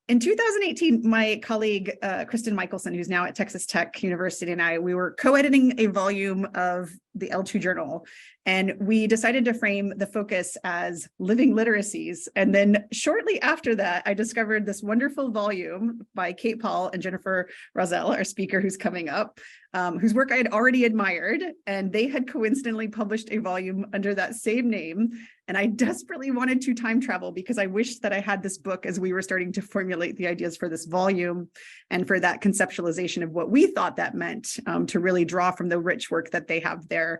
In 2018, my colleague, Kristen Michelson, who's now at Texas Tech University, and we were co-editing a volume of the L2 journal. And we decided to frame the focus as living literacies. And then shortly after that, I discovered this wonderful volume by Kate Paul and Jennfier, Rowsell, our speaker who's coming up, whose work I had already admired. And they had coincidentally published a volume under that same name. And I desperately wanted to time travel because I wished that I had this book as we were starting to formulate the ideas for this volume and for that conceptualization of what we thought that meant, to really draw from the rich work that they have there.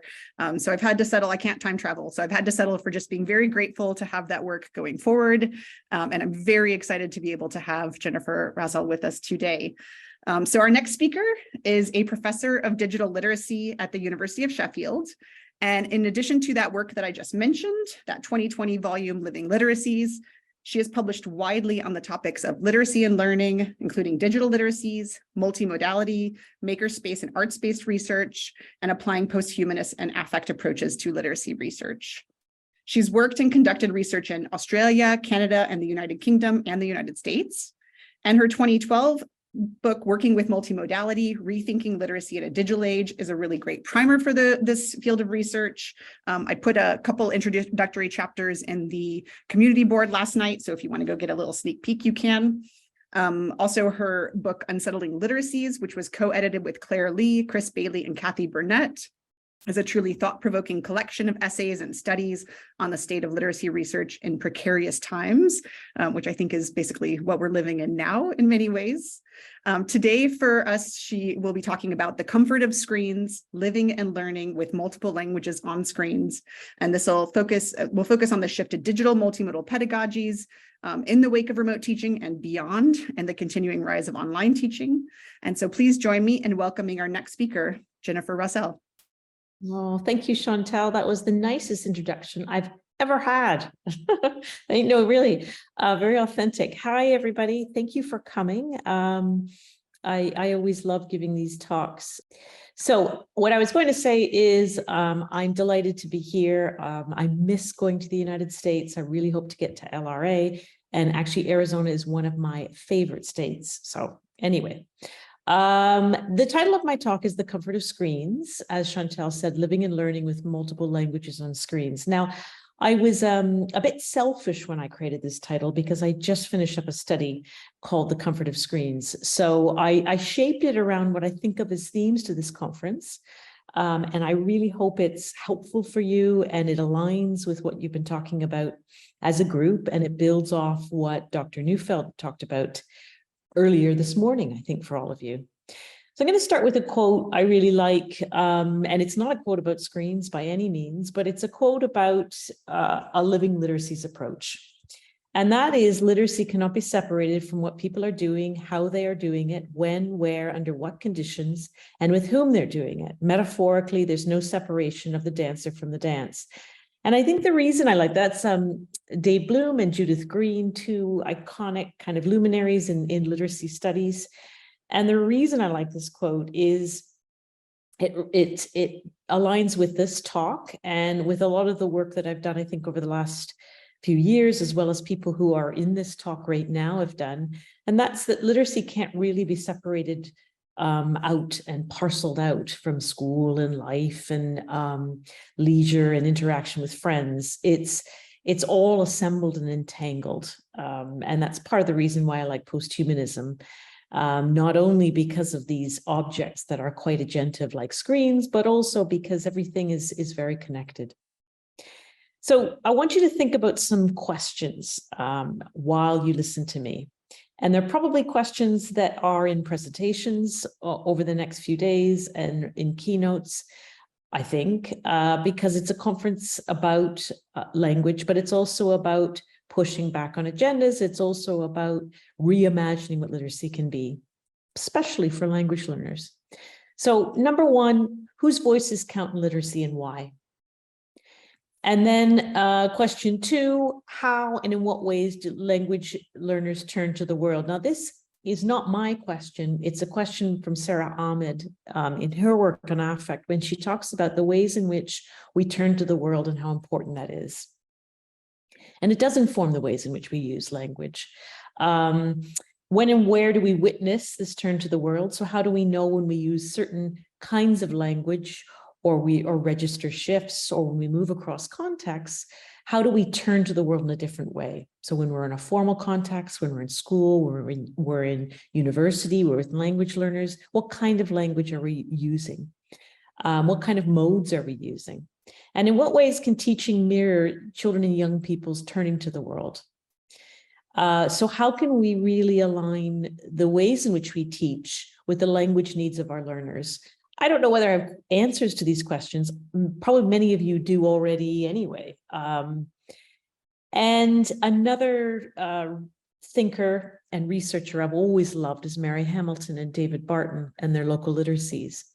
So I've had to settle, I can't time travel. So I've had to settle for just being very grateful to have that work going forward. And I'm very excited to be able to have Jennfier Rowsell with us today. So our next speaker is a professor of digital literacy at the University of Sheffield. And in addition to that work that I just mentioned, that 2020 volume, Living Literacies, she has published widely on the topics of literacy and learning, including digital literacies, multimodality, makerspace and arts-based research, and applying post-humanist and affect approaches to literacy research. She's worked and conducted research in Australia, Canada, and the United Kingdom and the United States. And her 2012 book, Working with Multimodality, Rethinking Literacy in a Digital Age, is a really great primer for this field of research. I put a couple introductory chapters in the community board last night, so if you want to go get a little sneak peek, you can. Also her book, Unsettling Literacies, which was co-edited with Claire Lee, Chris Bailey, and Kathy Burnett, is a truly thought-provoking collection of essays and studies on the state of literacy research in precarious times, which I think is basically what we're living in now in many ways. Today for us, she will be talking about the comfort of screens, living and learning with multiple languages on screens. And this will focus on the shift to digital multimodal pedagogies in the wake of remote teaching and beyond, and the continuing rise of online teaching. And so please join me in welcoming our next speaker, Jennfier Rowsell. Oh, thank you, Chantal. That was the nicest introduction I've ever had. No, really, very authentic. Hi, everybody. Thank you for coming. I always love giving these talks. So what I was going to say is I'm delighted to be here. I miss going to the United States. I really hope to get to LRA. And actually, Arizona is one of my favorite states. So anyway. The title of my talk is The Comfort of Screens, as Chantal said, living and learning with multiple languages on screens. Now, I was a bit selfish when I created this title because I just finished up a study called The Comfort of Screens. So I shaped it around what I think of as themes to this conference. And I really hope it's helpful for you and it aligns with what you've been talking about as a group, and it builds off what Dr. Neufeld talked about earlier this morning, I think, for all of you. So I'm going to start with a quote I really like, and it's not a quote about screens by any means, but it's a quote about a living literacies approach. And that is, literacy cannot be separated from what people are doing, how they are doing it, when, where, under what conditions, and with whom they're doing it. Metaphorically, there's no separation of the dancer from the dance. And I think the reason I like that's Dave Bloom and Judith Green, two iconic kind of luminaries in literacy studies. And the reason I like this quote is it aligns with this talk and with a lot of the work that I've done, I think, over the last few years, as well as people who are in this talk right now have done. And that's that literacy can't really be separated out and parceled out from school and life and leisure and interaction with friends. It's all assembled and entangled. And that's part of the reason why I like posthumanism, not only because of these objects that are quite agentive like screens, but also because everything is very connected. So I want you to think about some questions while you listen to me. And they're probably questions that are in presentations over the next few days and in keynotes, I think, because it's a conference about language, but it's also about pushing back on agendas. It's also about reimagining what literacy can be, especially for language learners. So number one, whose voices count in literacy and why? And then question two, how and in what ways do language learners turn to the world? Now, this is not my question. It's a question from Sara Ahmed in her work on affect, when she talks about the ways in which we turn to the world and how important that is. And it does inform the ways in which we use language. When and where do we witness this turn to the world? So how do we know when we use certain kinds of language or register shifts, or when we move across contexts, how do we turn to the world in a different way? So when we're in a formal context, when we're in school, we're in university, we're with language learners, what kind of language are we using? What kind of modes are we using? And in what ways can teaching mirror children and young people's turning to the world? So how can we really align the ways in which we teach with the language needs of our learners? I don't know whether I have answers to these questions. Probably many of you do already anyway. And another thinker and researcher I've always loved is Mary Hamilton and David Barton and their local literacies.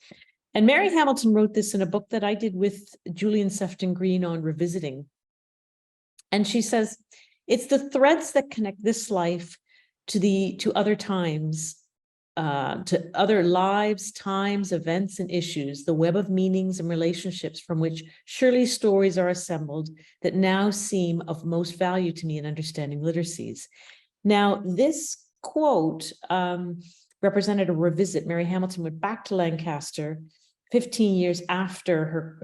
And Mary Hamilton wrote this in a book that I did with Julian Sefton Green on revisiting. And she says, it's the threads that connect this life to other times, to other lives, times, events, and issues, the web of meanings and relationships from which surely stories are assembled that now seem of most value to me in understanding literacies. Now, this quote represented a revisit. Mary Hamilton went back to Lancaster 15 years after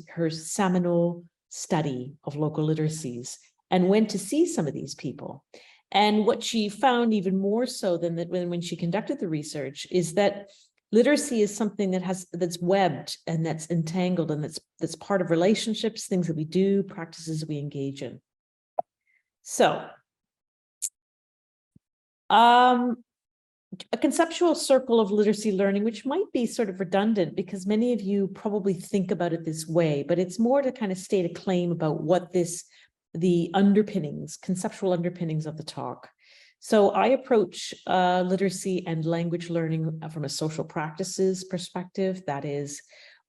her seminal study of local literacies, and went to see some of these people. And what she found, even more so than that when she conducted the research, is that literacy is something that's webbed and that's entangled, and that's part of relationships, things that we do, practices we engage in. So, a conceptual circle of literacy learning, which might be sort of redundant because many of you probably think about it this way, but it's more to kind of state a claim about what the underpinnings, conceptual underpinnings of the talk. So I approach literacy and language learning from a social practices perspective. That is,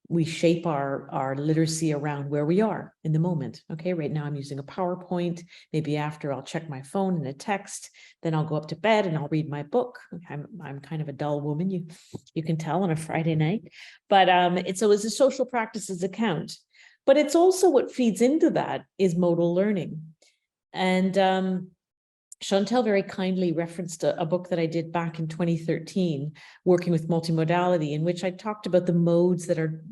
we shape our literacy around where we are in the moment. Okay, right now I'm using a PowerPoint. Maybe after I'll check my phone and a text, then I'll go up to bed and I'll read my book. I'm kind of a dull woman, you can tell on a Friday night. But it's a social practices account. But it's also what feeds into that is modal learning. And Chantel very kindly referenced a book that I did back in 2013, working with multimodality, in which I talked about the modes that are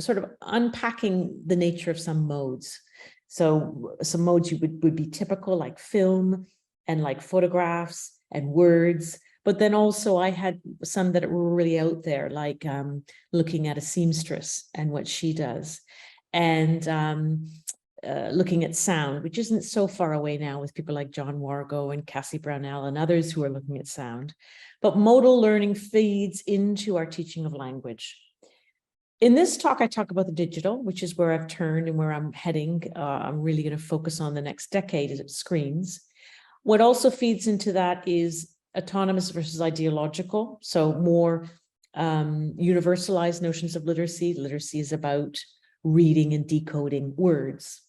sort of unpacking the nature of some modes. So some modes would be typical, like film and like photographs and words. But then also I had some that were really out there, like looking at a seamstress and what she does. And looking at sound, which isn't so far away now with people like John Wargo and Cassie Brownell and others who are looking at sound. But modal learning feeds into our teaching of language. In this talk, I talk about the digital, which is where I've turned and where I'm heading. I'm really going to focus on the next decade as screens. What also feeds into that is autonomous versus ideological. So more universalized notions of literacy. Literacy is about reading and decoding words,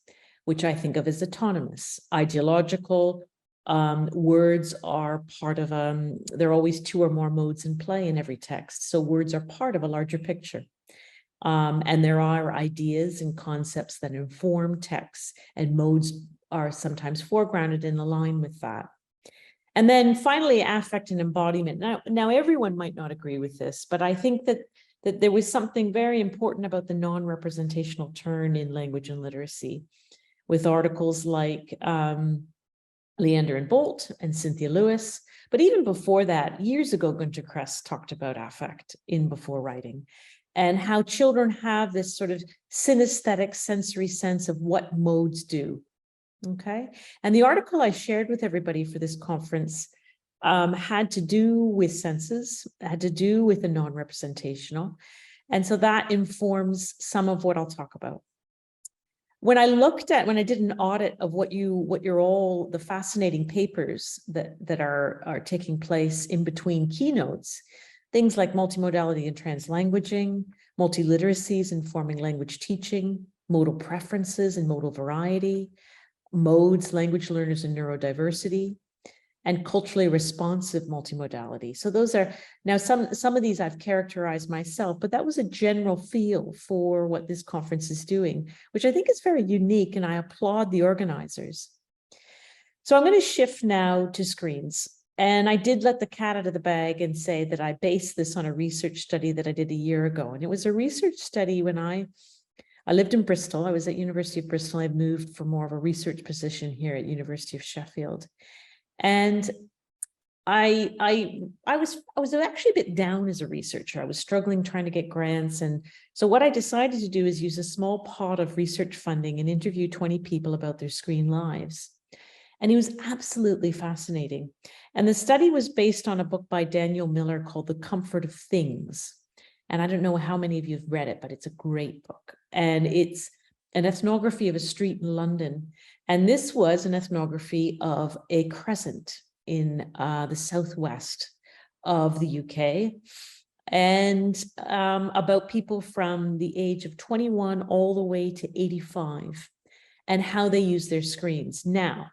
which I think of as autonomous. Ideological words are part of, there are always two or more modes in play in every text. So words are part of a larger picture. And there are ideas and concepts that inform texts, and modes are sometimes foregrounded and aligned with that. And then finally, affect and embodiment. Now everyone might not agree with this, but I think that there was something very important about the non-representational turn in language and literacy, with articles like Leander and Bolt and Cynthia Lewis. But even before that, years ago, Gunter Kress talked about affect in Before Writing, and how children have this sort of synesthetic sensory sense of what modes do. Okay. And the article I shared with everybody for this conference had to do with senses, had to do with the non-representational. And so that informs some of what I'll talk about. When I did an audit of the fascinating papers that are taking place in between keynotes, things like multimodality and translanguaging, multiliteracies informing language teaching, modal preferences and modal variety, modes, language learners and neurodiversity, and culturally responsive multimodality. So those are, now some of these I've characterized myself, but that was a general feel for what this conference is doing, which I think is very unique, and I applaud the organizers. So I'm going to shift now to screens. And I did let the cat out of the bag and say that I based this on a research study that I did a year ago. And it was a research study when I lived in Bristol. I was at University of Bristol. I moved for more of a research position here at University of Sheffield. And I was actually a bit down as a researcher. I was struggling trying to get grants. And so what I decided to do is use a small pot of research funding and interview 20 people about their screen lives. And it was absolutely fascinating. And the study was based on a book by Daniel Miller called The Comfort of Things. And I don't know how many of you have read it, but it's a great book. And it's an ethnography of a street in London. And this was an ethnography of a crescent in the southwest of the UK, and about people from the age of 21 all the way to 85 and how they use their screens. Now,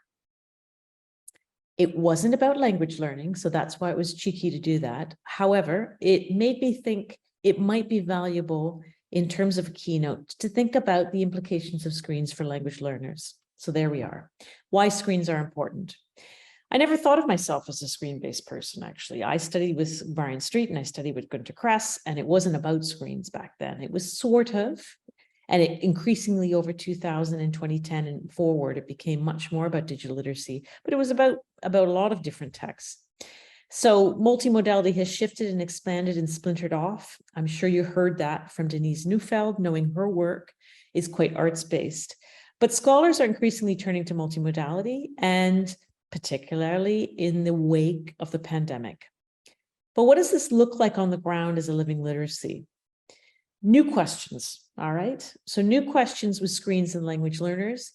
it wasn't about language learning, so that's why it was cheeky to do that. However, it made me think it might be valuable in terms of a keynote to think about the implications of screens for language learners. So there we are. Why screens are important. I never thought of myself as a screen-based person, actually. I studied with Brian Street and I studied with Gunter Kress, and it wasn't about screens back then. It was sort of, and it increasingly over 2000 and 2010 and forward, it became much more about digital literacy, but it was about a lot of different texts. So multimodality has shifted and expanded and splintered off. I'm sure you heard that from Denise Neufeld, knowing her work is quite arts-based. But scholars are increasingly turning to multimodality, and particularly in the wake of the pandemic. But what does this look like on the ground as a living literacy? New questions, all right? So new questions with screens and language learners.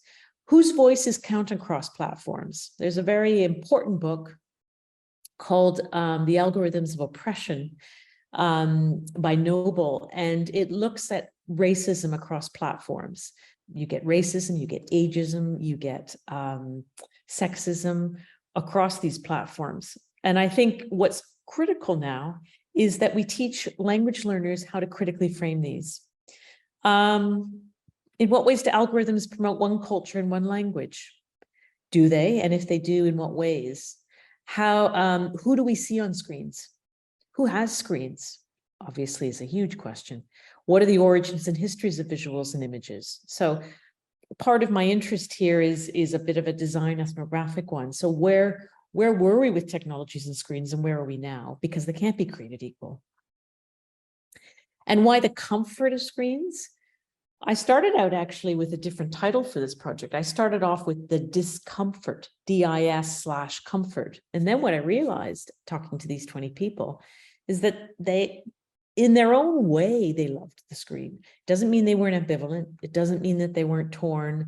Whose voices count across platforms? There's a very important book called The Algorithms of Oppression by Noble, and it looks at racism across platforms. You get racism, you get ageism, you get sexism across these platforms. And I think what's critical now is that we teach language learners how to critically frame these. In what ways do algorithms promote one culture and one language? Do they? And if they do, in what ways? Who do we see on screens? Who has screens? Obviously, is a huge question. What are the origins and histories of visuals and images? So part of my interest here is a bit of a design ethnographic one. So where were we with technologies and screens, and where are we now? Because they can't be created equal. And why the comfort of screens? I started out actually with a different title for this project. I started off with the discomfort, DIS/comfort. And then what I realized, talking to these 20 people, is that they, in their own way, they loved the screen. It doesn't mean they weren't ambivalent. It doesn't mean that they weren't torn.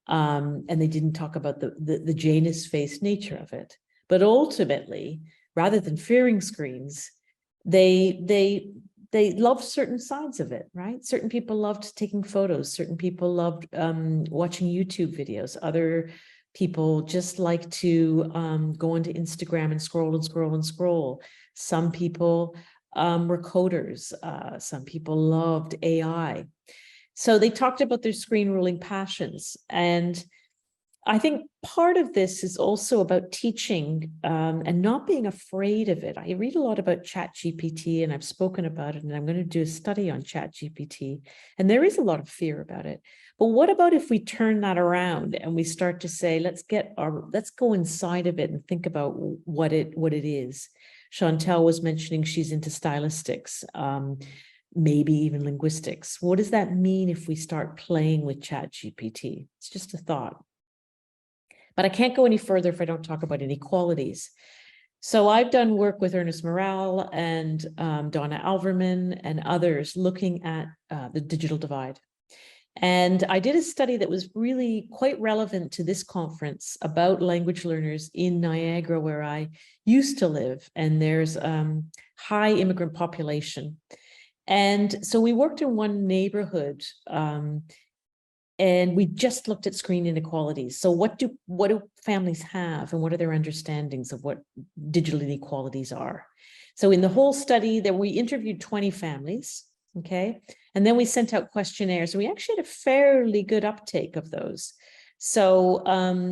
And they didn't talk about the Janus-faced nature of it. But ultimately, rather than fearing screens, they loved certain sides of it, right? Certain people loved taking photos. Certain people loved watching YouTube videos. Other people just like to go onto Instagram and scroll and scroll and scroll. Some people were coders. Some people loved AI. So they talked about their screen ruling passions. And I think part of this is also about teaching and not being afraid of it. I read a lot about ChatGPT, and I've spoken about it, and I'm going to do a study on ChatGPT. And there is a lot of fear about it. But what about if we turn that around and we start to say, let's go inside of it and think about what it is. Chantal was mentioning she's into stylistics, maybe even linguistics. What does that mean if we start playing with ChatGPT? It's just a thought. But I can't go any further if I don't talk about inequalities. So I've done work with Ernest Morel and Donna Alverman and others looking at the digital divide. And I did a study that was really quite relevant to this conference about language learners in Niagara, where I used to live, and there's high immigrant population. And so we worked in one neighborhood, and we just looked at screen inequalities. So what do families have, and what are their understandings of what digital inequalities are? So in the whole study that we interviewed 20 families, okay? And then we sent out questionnaires, and we actually had a fairly good uptake of those. So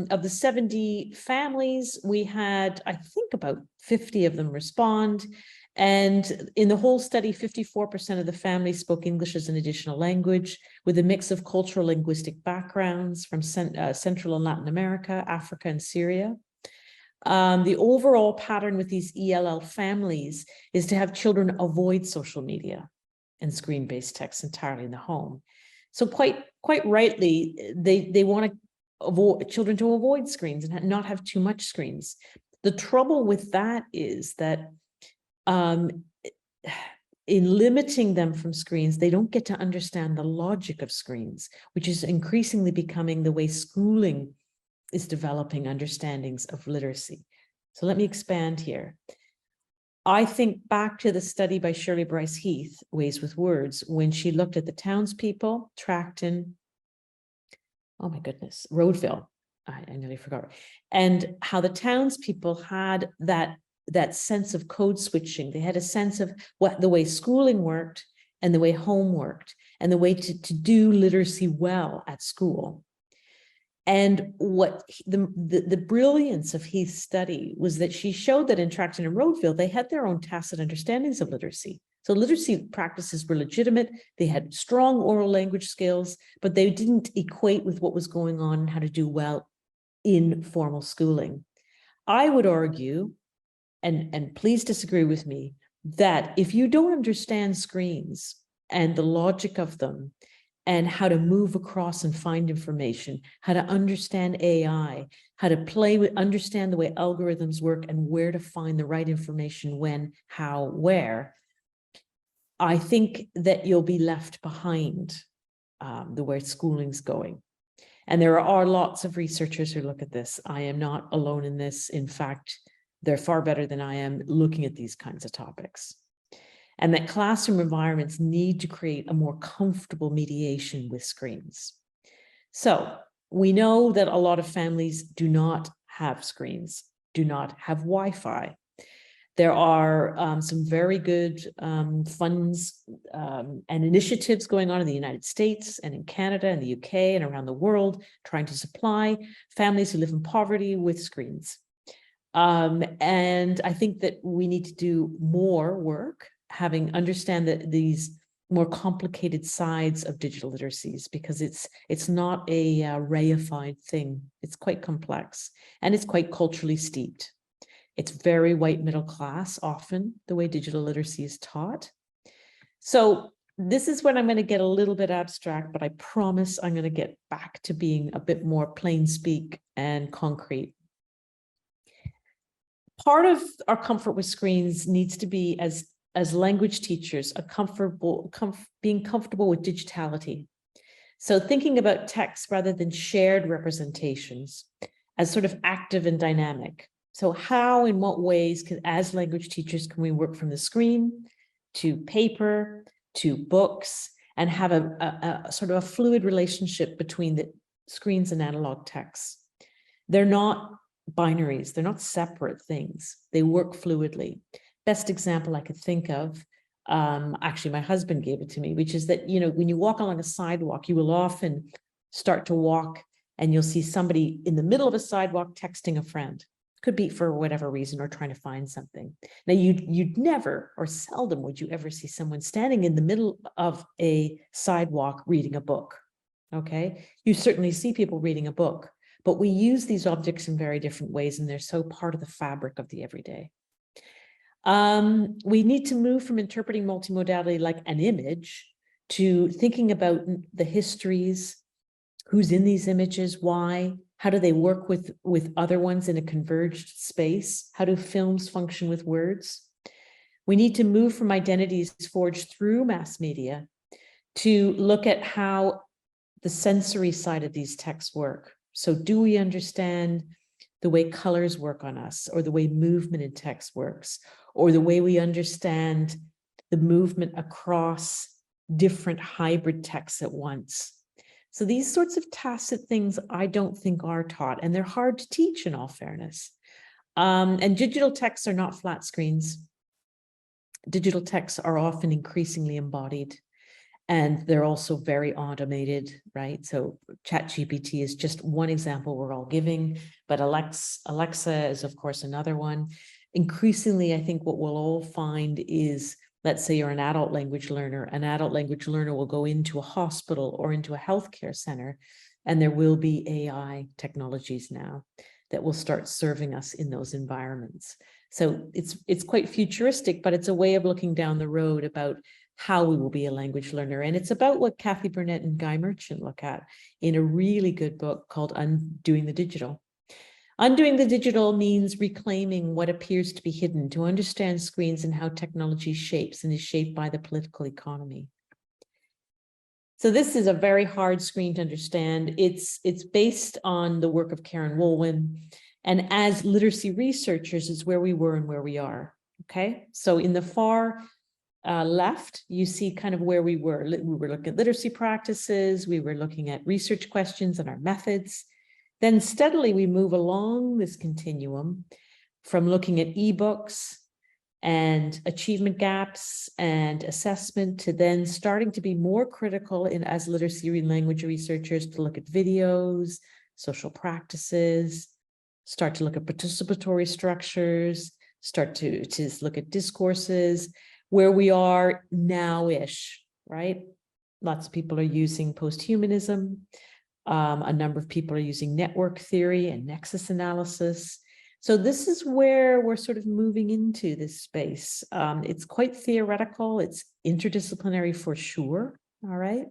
of the 70 families, we had, I think, about 50 of them respond. And in the whole study, 54% of the families spoke English as an additional language, with a mix of cultural linguistic backgrounds from Central and Latin America, Africa, and Syria. The overall pattern with these ELL families is to have children avoid social media and screen-based text entirely in the home. So quite rightly, they want to avoid children to avoid screens and not have too much screens. The trouble with that is that in limiting them from screens, they don't get to understand the logic of screens, which is increasingly becoming the way schooling is developing understandings of literacy. So let me expand here. I think back to the study by Shirley Bryce Heath, Ways with Words, when she looked at the townspeople, Tracton, oh my goodness, Roadville, I nearly forgot, and how the townspeople had that sense of code switching. They had a sense of what the way schooling worked and the way home worked and the way to do literacy well at school. And what the brilliance of Heath's study was that she showed that in Tracton and Roadville, they had their own tacit understandings of literacy. So literacy practices were legitimate. They had strong oral language skills, but they didn't equate with what was going on and how to do well in formal schooling. I would argue, and please disagree with me, that if you don't understand screens and the logic of them and how to move across and find information, how to understand AI, how to play with, understand the way algorithms work and where to find the right information, when, how, where, I think that you'll be left behind the way schooling's going. And there are lots of researchers who look at this. I am not alone in this. In fact, they're far better than I am looking at these kinds of topics. And that classroom environments need to create a more comfortable mediation with screens. So we know that a lot of families do not have screens, do not have Wi-Fi. There are some very good funds and initiatives going on in the United States and in Canada and the UK and around the world, trying to supply families who live in poverty with screens. And I think that we need to do more work, understand that these more complicated sides of digital literacies, because it's not a reified thing. It's quite complex and it's quite culturally steeped. It's very white middle class, often, the way digital literacy is taught. So this is when I'm going to get a little bit abstract, but I promise I'm going to get back to being a bit more plain speak and concrete. Part of our comfort with screens needs to be, as language teachers, being comfortable with digitality. So thinking about text rather than shared representations as sort of active and dynamic. So how, in what ways, as language teachers, can we work from the screen to paper to books and have a sort of a fluid relationship between the screens and analog texts? They're not binaries. They're not separate things. They work fluidly. Best example I could think of, actually, my husband gave it to me, which is that, you know, when you walk along a sidewalk, you will often start to walk and you'll see somebody in the middle of a sidewalk texting a friend. Could be for whatever reason or trying to find something. Now, you'd never, or seldom would you ever see someone standing in the middle of a sidewalk reading a book, okay? You certainly see people reading a book, but we use these objects in very different ways, and they're so part of the fabric of the everyday. We need to move from interpreting multimodality like an image to thinking about the histories, who's in these images, why, how do they work with other ones in a converged space? How do films function with words? We need to move from identities forged through mass media to look at how the sensory side of these texts work. So do we understand the way colors work on us, or the way movement in text works, or the way we understand the movement across different hybrid texts at once? So these sorts of tacit things I don't think are taught, and they're hard to teach, in all fairness. And digital texts are not flat screens. Digital texts are often increasingly embodied, and they're also very automated, right? So ChatGPT is just one example we're all giving, but Alexa is, of course, another one. Increasingly, I think what we'll all find is, let's say you're an adult language learner. An adult language learner will go into a hospital or into a healthcare center, and there will be AI technologies now that will start serving us in those environments. So it's quite futuristic, but it's a way of looking down the road about how we will be a language learner. And it's about what Kathy Burnett and Guy Merchant look at in a really good book called Undoing the Digital. Undoing the digital means reclaiming what appears to be hidden, to understand screens and how technology shapes and is shaped by the political economy. So this is a very hard screen to understand. It's based on the work of Karen Woolwin. And as literacy researchers is where we were and where we are, okay? So in the far left, you see kind of where we were. We were looking at literacy practices, we were looking at research questions and our methods. Then steadily we move along this continuum from looking at ebooks and achievement gaps and assessment to then starting to be more critical as literacy and language researchers to look at videos, social practices, start to look at participatory structures, start to look at discourses, where we are now-ish, right? Lots of people are using posthumanism. A number of people are using network theory and nexus analysis. So this is where we're sort of moving into this space. It's quite theoretical. It's interdisciplinary for sure, all right?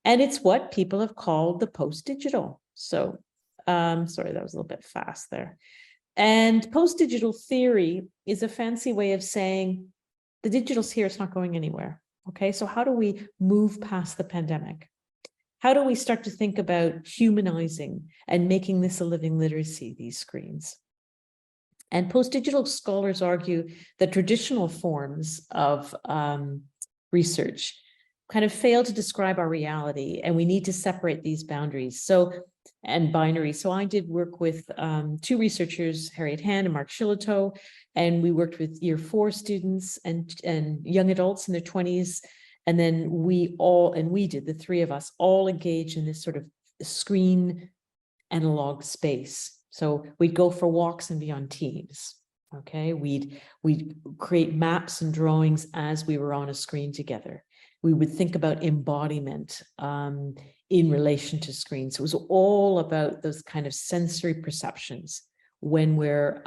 And it's what people have called the post-digital. So, sorry, that was a little bit fast there. And post-digital theory is a fancy way of saying the digital's here, it's not going anywhere, okay? So how do we move past the pandemic? How do we start to think about humanizing and making this a living literacy, these screens? And post-digital scholars argue that traditional forms of research kind of fail to describe our reality, and we need to separate these boundaries and binaries. So I did work with two researchers, Harriet Hand and Mark Shillitoe, and we worked with year 4 students and young adults in their 20s. And then the three of us all engaged in this sort of screen analog space. So we'd go for walks and be on teams, okay? We'd create maps and drawings as we were on a screen together. We would think about embodiment in relation to screens. It was all about those kind of sensory perceptions when we're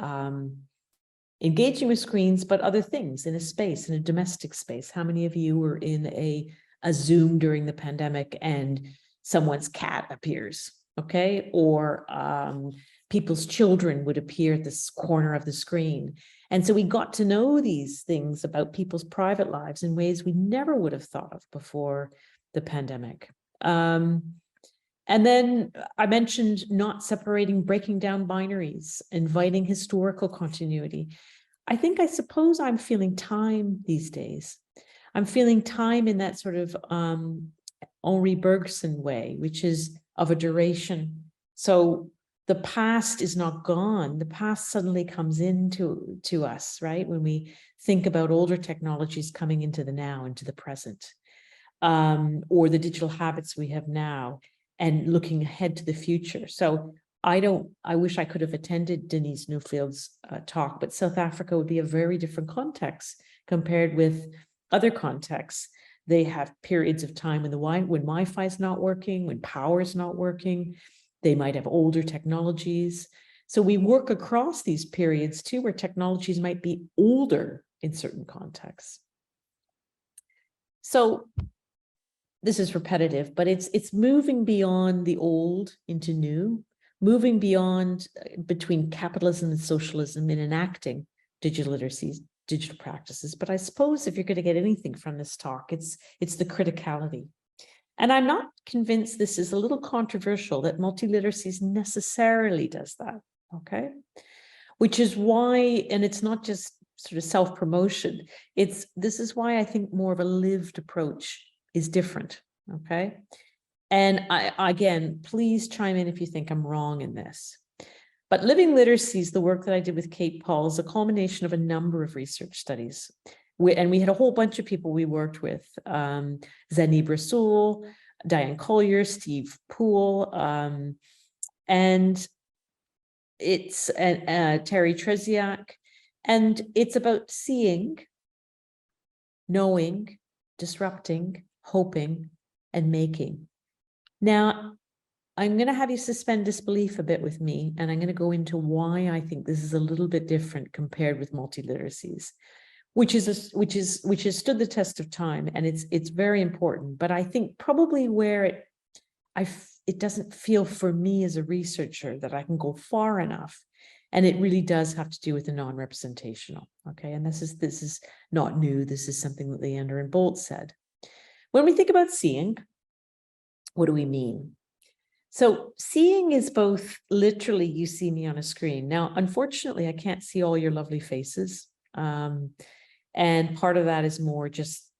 engaging with screens, but other things in a space, in a domestic space. How many of you were in a Zoom during the pandemic and someone's cat appears, okay? Or people's children would appear at this corner of the screen. And so we got to know these things about people's private lives in ways we never would have thought of before the pandemic. And then I mentioned not separating, breaking down binaries, inviting historical continuity. I suppose I'm feeling time these days. I'm feeling time in that sort of Henri Bergson way, which is of a duration. So the past is not gone. The past suddenly comes into us, right? When we think about older technologies coming into the now, into the present, or the digital habits we have now, and looking ahead to the future. So I wish I could have attended Denise Newfield's talk, but South Africa would be a very different context compared with other contexts. They have periods of time when Wi-Fi is not working, when power is not working. They might have older technologies. So we work across these periods too, where technologies might be older in certain contexts. So this is repetitive, but it's moving beyond the old into new, moving beyond between capitalism and socialism in enacting digital literacies, digital practices. But I suppose if you're going to get anything from this talk, it's the criticality. And I'm not convinced, this is a little controversial, that multiliteracies necessarily does that, okay? Which is why, and it's not just sort of self-promotion, this is why I think more of a lived approach is different, okay? And again, please chime in if you think I'm wrong in this. But living literacies, the work that I did with Kate Paul, is a culmination of a number of research studies. And we had a whole bunch of people we worked with, Zanib Rasool, Diane Collier, Steve Poole, and it's Terry Treziak, and it's about seeing, knowing, disrupting, hoping, and making. Now, I'm going to have you suspend disbelief a bit with me, and I'm going to go into why I think this is a little bit different compared with multiliteracies, which has stood the test of time, and it's very important. But I think probably where it doesn't feel for me as a researcher that I can go far enough, and it really does have to do with the non-representational. Okay, and this is not new. This is something that Leander and Bolt said. When we think about seeing, what do we mean? So seeing is both literally you see me on a screen. Now, unfortunately, I can't see all your lovely faces. And part of that is more just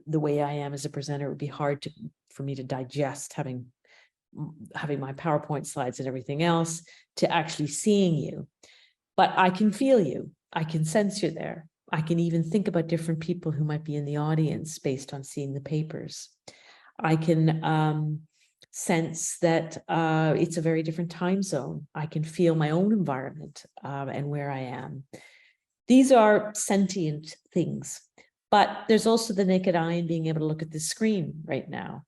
the way I am as a presenter. It would be hard for me to digest having my PowerPoint slides and everything else to actually seeing you. But I can feel you. I can sense you there. I can even think about different people who might be in the audience based on seeing the papers. I can sense that it's a very different time zone. I can feel my own environment and where I am. These are sentient things, but there's also the naked eye and being able to look at the screen right now.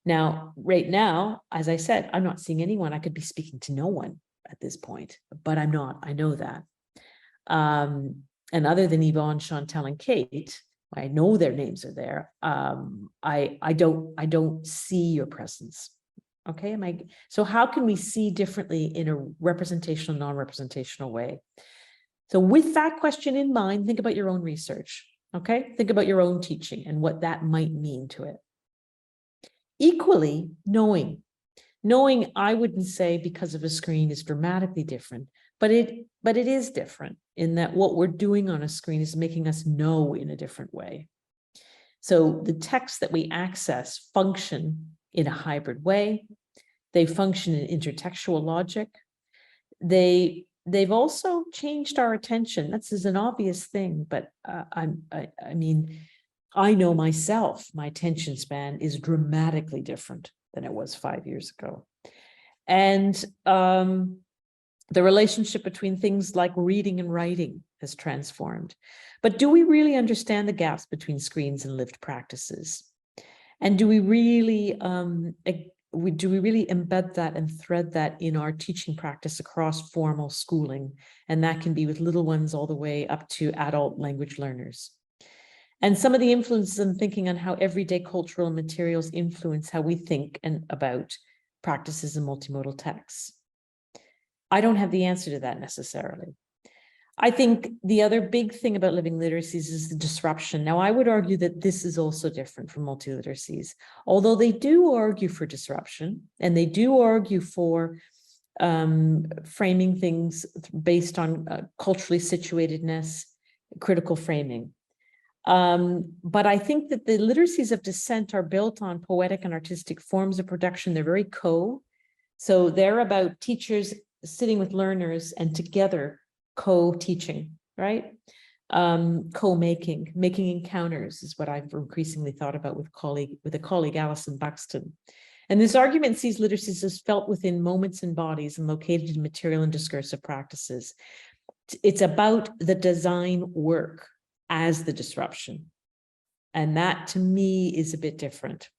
Now, right now, as I said, I'm not seeing anyone. I could be speaking to no one at this point, but I'm not. I know that. And other than Yvonne, Chantel, and Kate, I know their names are there. I don't see your presence. Okay, so how can we see differently in a representational, non-representational way? So with that question in mind, think about your own research. Okay, think about your own teaching and what that might mean to it. Equally, knowing, I wouldn't say because of a screen is dramatically different, but it is different in that what we're doing on a screen is making us know in a different way. So the texts that we access function in a hybrid way. They function in intertextual logic. They've also changed our attention. That's an obvious thing, but I mean, I know myself, my attention span is dramatically different than it was 5 years ago. And the relationship between things like reading and writing has transformed. But do we really understand the gaps between screens and lived practices? And do we really embed that and thread that in our teaching practice across formal schooling? And that can be with little ones all the way up to adult language learners. And some of the influences I'm thinking on how everyday cultural materials influence how we think and about practices in multimodal texts. I don't have the answer to that necessarily. I think the other big thing about living literacies is the disruption. Now, I would argue that this is also different from multiliteracies, although they do argue for disruption and they do argue for framing things based on culturally situatedness, critical framing. But I think that the literacies of dissent are built on poetic and artistic forms of production. They're very so they're about teachers sitting with learners and together co-teaching, right? Co-making, making encounters is what I've increasingly thought about with a colleague, Alison Buxton. And this argument sees literacies as felt within moments and bodies and located in material and discursive practices. It's about the design work as the disruption. And that to me is a bit different.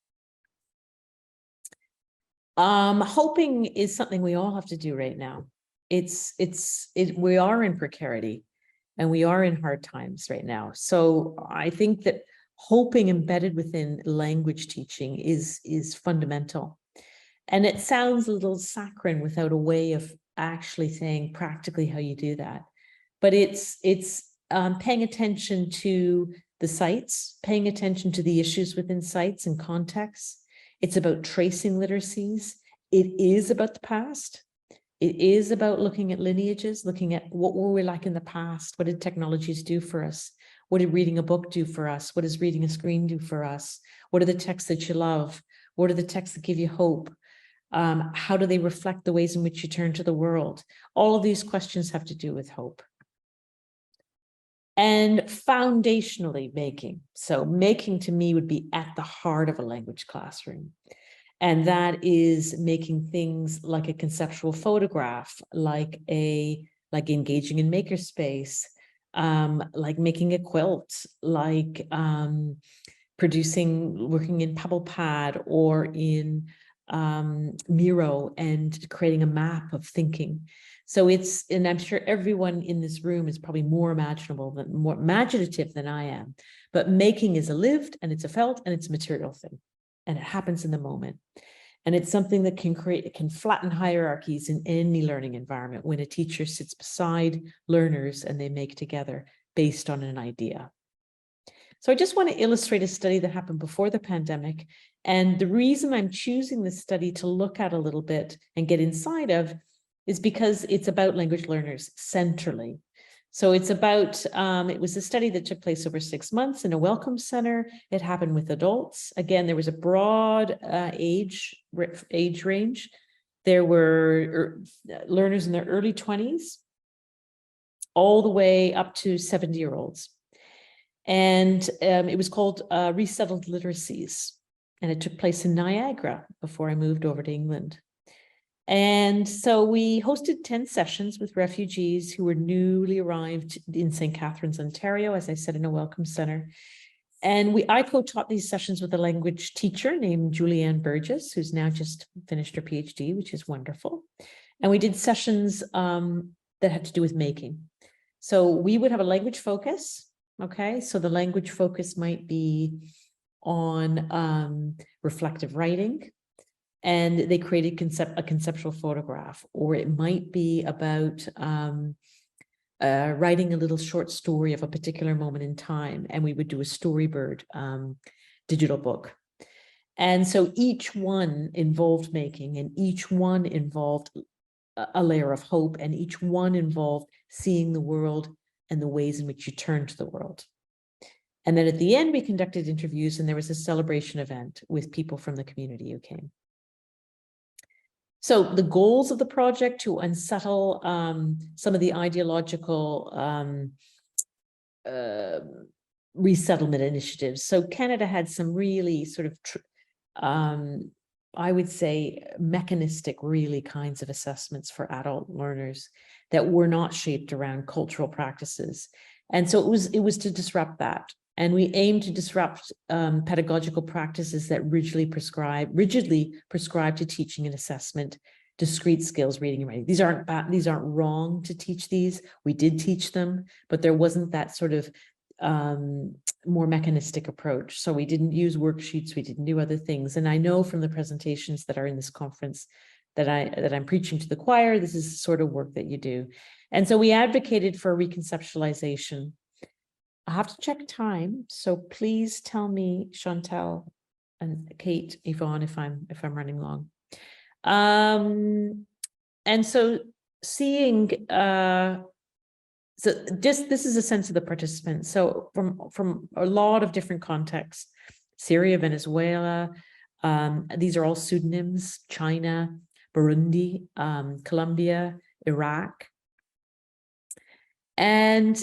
Hoping is something we all have to do right now. We are in precarity and we are in hard times right now. So I think that hoping embedded within language teaching is fundamental. And it sounds a little saccharine without a way of actually saying practically how you do that. But it's paying attention to the sites, paying attention to the issues within sites and contexts. It's about tracing literacies. It is about the past. It is about looking at lineages, looking at what were we like in the past? What did technologies do for us? What did reading a book do for us? What does reading a screen do for us? What are the texts that you love? What are the texts that give you hope? How do they reflect the ways in which you turn to the world? All of these questions have to do with hope. And foundationally making. So making to me would be at the heart of a language classroom. And that is making things like a conceptual photograph, like engaging in makerspace, like making a quilt, like working in PebblePad or in Miro and creating a map of thinking. So and I'm sure everyone in this room is probably more imaginative than I am, but making is a lived and it's a felt and it's a material thing. And it happens in the moment. And it's something that can flatten hierarchies in any learning environment when a teacher sits beside learners and they make together based on an idea. So I just want to illustrate a study that happened before the pandemic. And the reason I'm choosing this study to look at a little bit and get inside of is because it's about language learners centrally. So it's about, it was a study that took place over 6 months in a welcome center. It happened with adults. Again, there was a broad age range. There were learners in their early 20s, all the way up to 70-year-olds. And it was called Resettled Literacies. And it took place in Niagara before I moved over to England. And so we hosted 10 sessions with refugees who were newly arrived in St. Catharines, Ontario, as I said, in a welcome center. And I co-taught these sessions with a language teacher named Julianne Burgess, who's now just finished her PhD, which is wonderful. And we did sessions that had to do with making. So we would have a language focus. Okay, so the language focus might be on reflective writing. And they created a conceptual photograph, or it might be about writing a little short story of a particular moment in time, and we would do a Storybird digital book. And so each one involved making, and each one involved a layer of hope, and each one involved seeing the world and the ways in which you turn to the world. And then at the end, we conducted interviews, and there was a celebration event with people from the community who came. So the goals of the project to unsettle some of the ideological resettlement initiatives. So Canada had some really sort of, I would say, mechanistic really kinds of assessments for adult learners that were not shaped around cultural practices. And so it was to disrupt that. And we aim to disrupt pedagogical practices that rigidly prescribe to teaching and assessment discrete skills, reading and writing. These aren't wrong to teach these. We did teach them, but there wasn't that sort of more mechanistic approach. So we didn't use worksheets. We didn't do other things. And I know from the presentations that are in this conference that I'm preaching to the choir. This is the sort of work that you do. And so we advocated for reconceptualization. I have to check time, so please tell me, Chantal and Kate, Yvonne, if I'm running long. And so seeing, so just this is a sense of the participants. So from a lot of different contexts, Syria, Venezuela, these are all pseudonyms, China, Burundi, Colombia, Iraq, and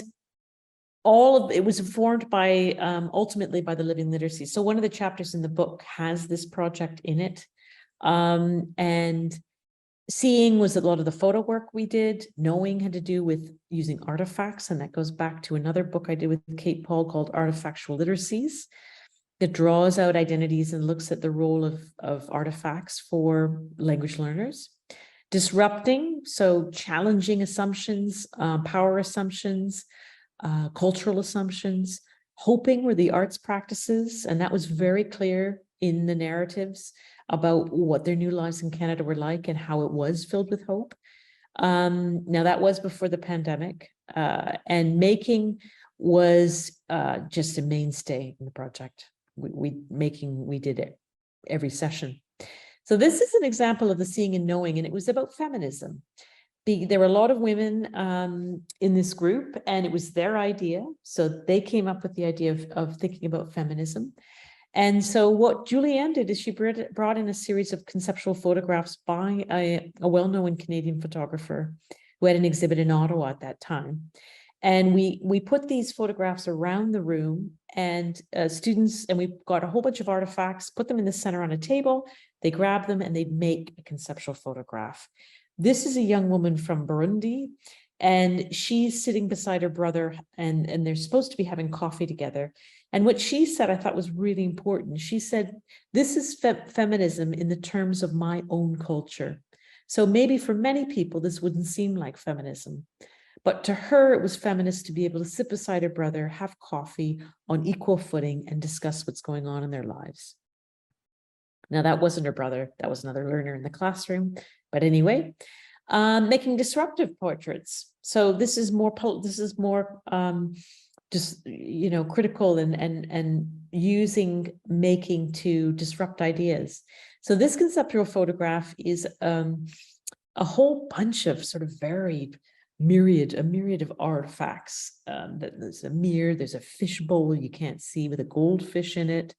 all of it was informed by ultimately by the living literacy. So one of the chapters in the book has this project in it. And seeing was a lot of the photo work we did. Knowing had to do with using artifacts. And that goes back to another book I did with Kate Paul called Artifactual Literacies, that draws out identities and looks at the role of artifacts for language learners. Disrupting, so challenging assumptions, power assumptions, cultural assumptions. Hoping were the arts practices, and that was very clear in the narratives about what their new lives in Canada were like and how it was filled with hope. Now that was before the pandemic, and making was just a mainstay in the project. We did it every session. So this is an example of the seeing and knowing, and it was about feminism. There were a lot of women in this group, and it was their idea. So they came up with the idea of thinking about feminism. And so what Julianne did is she brought in a series of conceptual photographs by a well-known Canadian photographer who had an exhibit in Ottawa at that time. And we put these photographs around the room, and students, and we got a whole bunch of artifacts, put them in the center on a table. They grab them and they make a conceptual photograph. This is a young woman from Burundi, and she's sitting beside her brother, and they're supposed to be having coffee together. And what she said, I thought was really important. She said, this is feminism in the terms of my own culture. So maybe for many people, this wouldn't seem like feminism. But to her, it was feminist to be able to sit beside her brother, have coffee on equal footing, and discuss what's going on in their lives. Now, that wasn't her brother. That was another learner in the classroom. But anyway, making disruptive portraits. So this is more just, you know, critical and using making to disrupt ideas. So this conceptual photograph is a whole bunch of sort of varied a myriad of artifacts. There's a mirror, there's a fish bowl you can't see with a goldfish in it.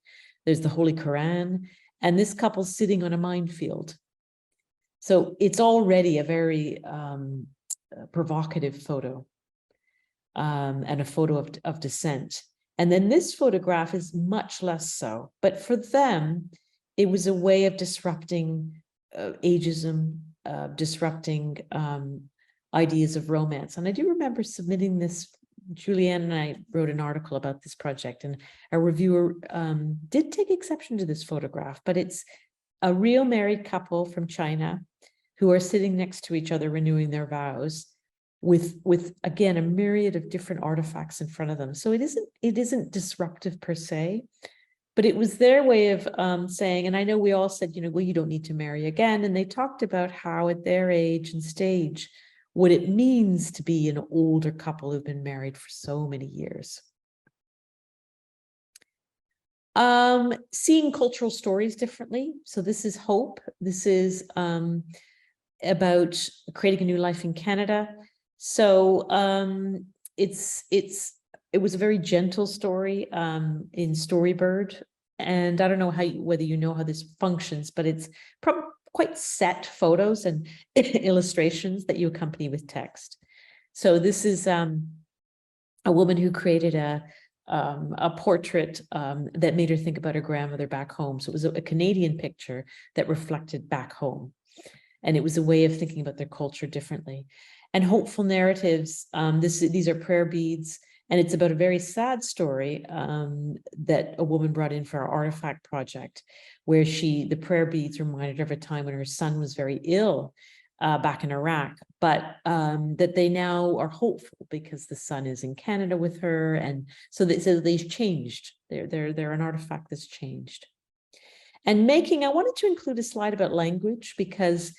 There's the Holy Quran, and this couple's sitting on a minefield. So it's already a very provocative photo, and a photo of dissent. And then this photograph is much less so. But for them, it was a way of disrupting ageism, disrupting ideas of romance. And I do remember submitting this. Julianne and I wrote an article about this project, and a reviewer did take exception to this photograph, but it's a real married couple from China who are sitting next to each other, renewing their vows, with again, a myriad of different artifacts in front of them. So it isn't disruptive per se, but it was their way of saying, and I know we all said, you know, well, you don't need to marry again. And they talked about how at their age and stage, what it means to be an older couple who've been married for so many years. Seeing cultural stories differently. So this is Hope. This is about creating a new life in Canada. So it was a very gentle story in Storybird. And I don't know whether you know how this functions, but it's probably quite set photos and illustrations that you accompany with text. So this is a woman who created a portrait that made her think about her grandmother back home. So it was a Canadian picture that reflected back home. And it was a way of thinking about their culture differently. And Hopeful Narratives, these are prayer beads. And it's about a very sad story that a woman brought in for our artifact project, where the prayer beads reminded her of a time when her son was very ill back in Iraq, but that they now are hopeful because the son is in Canada with her. And so they've changed. They're an artifact that's changed. And making, I wanted to include a slide about language because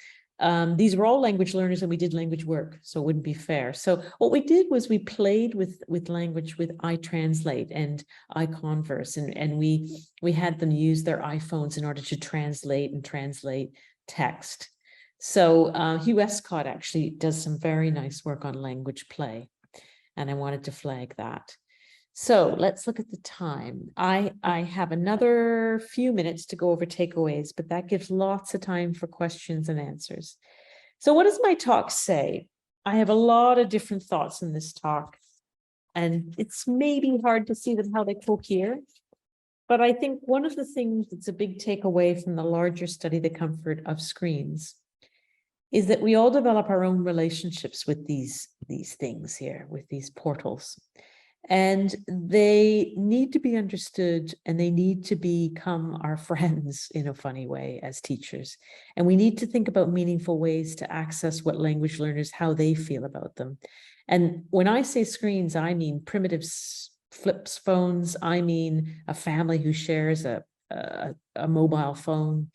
these were all language learners and we did language work, so it wouldn't be fair. So what we did was we played with language with iTranslate and iConverse, and we had them use their iPhones in order to translate text. So Hugh Escott actually does some very nice work on language play, and I wanted to flag that. So let's look at the time. I have another few minutes to go over takeaways, but that gives lots of time for questions and answers. So what does my talk say? I have a lot of different thoughts in this talk, and it's maybe hard to see them how they cohere. But I think one of the things that's a big takeaway from the larger study, The Comfort of Screens, is that we all develop our own relationships with these things here, with these portals. And they need to be understood, and they need to become our friends in a funny way as teachers. And we need to think about meaningful ways to access what language learners, how they feel about them. And when I say screens, I mean primitive flips phones. I mean a family who shares a mobile phone,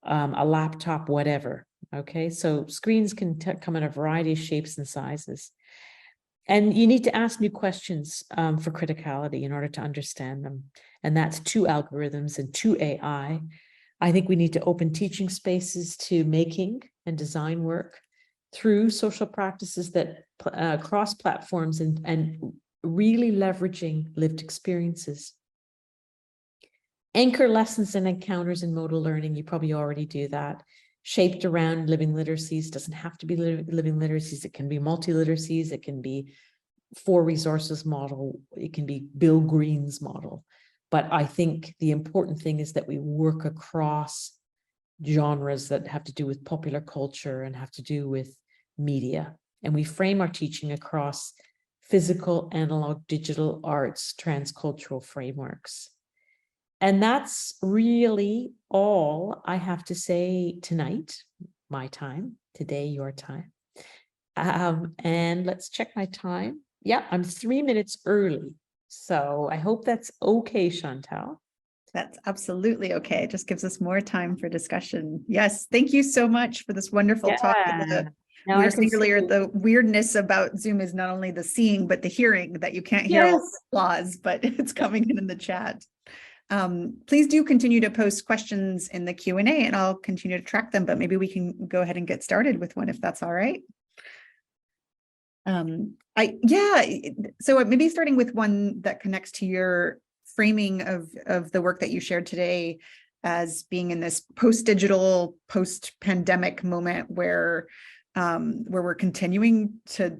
a laptop, whatever. Okay, so screens can come in a variety of shapes and sizes. And you need to ask new questions for criticality in order to understand them. And that's to algorithms and to AI. I think we need to open teaching spaces to making and design work through social practices that cross platforms and really leveraging lived experiences. Anchor lessons and encounters in modal learning. You probably already do that. Shaped around living literacies, doesn't have to be living literacies. It can be multi-literacies. It can be 4 resources model. It can be Bill Green's model. But I think the important thing is that we work across genres that have to do with popular culture and have to do with media. And we frame our teaching across physical, analog, digital arts, transcultural frameworks. And that's really all I have to say tonight, my time, today, your time. And let's check my time. Yeah, I'm 3 minutes early. So I hope that's okay, Chantal. That's absolutely okay. It just gives us more time for discussion. Yes, thank you so much for this wonderful talk. Now We I were can saying see earlier, you. the weirdness about Zoom is not only the seeing, but the hearing, that you can't hear all Yes. the applause, but it's coming in the chat. Please do continue to post questions in the Q&A and I'll continue to track them, but maybe we can go ahead and get started with one if that's all right. So maybe starting with one that connects to your framing of the work that you shared today as being in this post-digital, post-pandemic moment where we're continuing to